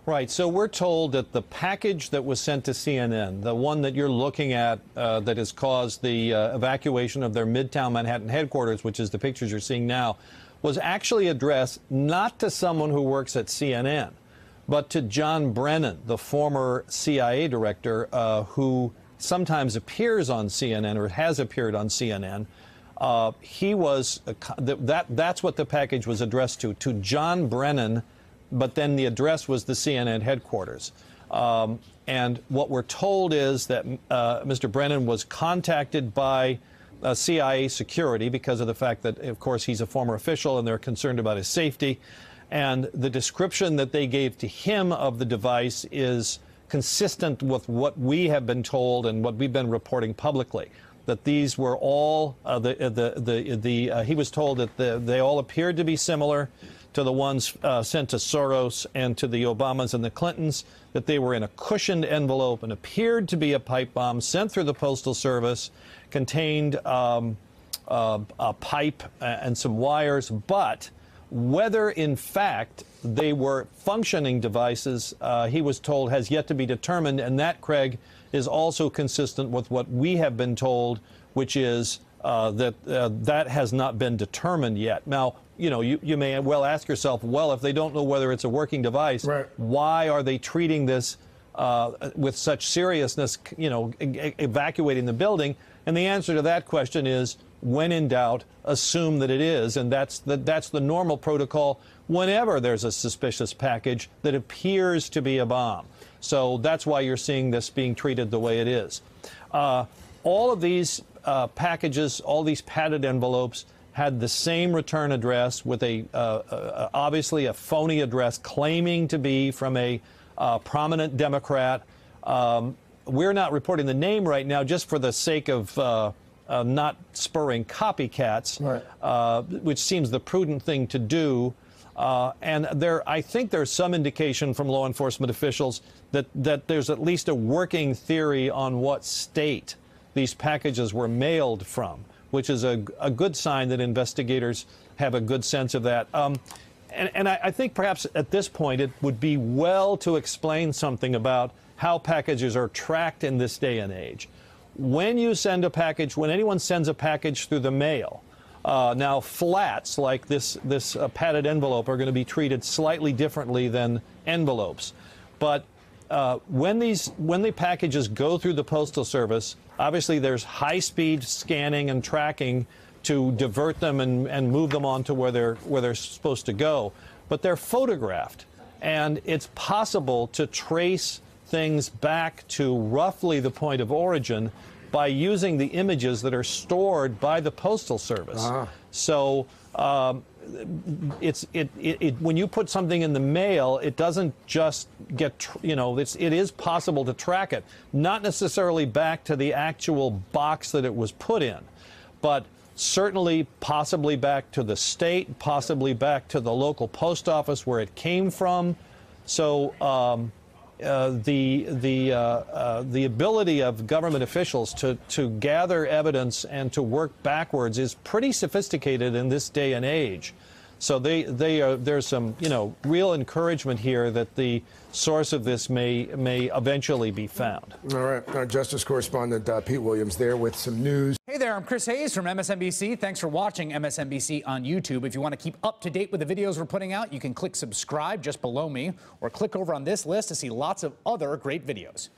Right. So we're told that the package that was sent to CNN, the one that you're looking at that has caused the evacuation of their Midtown Manhattan headquarters, which is the pictures you're seeing now, was actually addressed not to someone who works at CNN, but to John Brennan, the former CIA director who sometimes appears on CNN or has appeared on CNN. He was that's what the package was addressed to John Brennan, but then the address was the CNN headquarters. And what we're told is that Mr. Brennan was contacted by CIA security because of the fact that, of course, he's a former official and they're concerned about his safety. And the description that they gave to him of the device is consistent with what we have been told and what we've been reporting publicly, that these were all, he was told that they all appeared to be similar to the ones sent to Soros and to the Obamas and the Clintons, that they were in a cushioned envelope and appeared to be a pipe bomb sent through the Postal Service, contained a pipe and some wires, but whether in fact they were functioning devices, he was told, has yet to be determined, and that, Craig, is also consistent with what we have been told, which is that has not been determined yet. Now, you know, you may well ask yourself, well, if they don't know whether it's a working device, right, why are they treating this with such seriousness, you know, evacuating the building? And the answer to that question is, when in doubt, assume that it is, and that's the normal protocol whenever there's a suspicious package that appears to be a bomb. So that's why you're seeing this being treated the way it is. All of these packages, all these padded envelopes, had the same return address with obviously a phony address claiming to be from a prominent Democrat. We're not reporting the name right now just for the sake of not spurring copycats, right, which seems the prudent thing to do. And I think there's some indication from law enforcement officials that there's at least a working theory on what state these packages were mailed from, which is a good sign that investigators have a good sense of that. And I think perhaps at this point it would be well to explain something about how packages are tracked in this day and age. When you send a package, when anyone sends a package through the mail, now flats like this padded envelope are going to be treated slightly differently than envelopes. But when the packages go through the Postal Service, obviously there's high-speed scanning and tracking to divert them and move them on to where they're supposed to go. But they're photographed, and it's possible to trace things back to roughly the point of origin by using the images that are stored by the Postal Service. So when you put something in the mail, it doesn't just get, you know, it is possible to track it, not necessarily back to the actual box that it was put in, but certainly possibly back to the state, possibly back to the local post office where it came from. So the ability of government officials to gather evidence and to work backwards is pretty sophisticated in this day and age. So there's some, you know, real encouragement here that the source of this may eventually be found. All right, our Justice correspondent Pete Williams there with some news. Hey there, I'm Chris Hayes from MSNBC. Thanks for watching MSNBC on YouTube. If you want to keep up to date with the videos we're putting out, you can click subscribe just below me, or click over on this list to see lots of other great videos.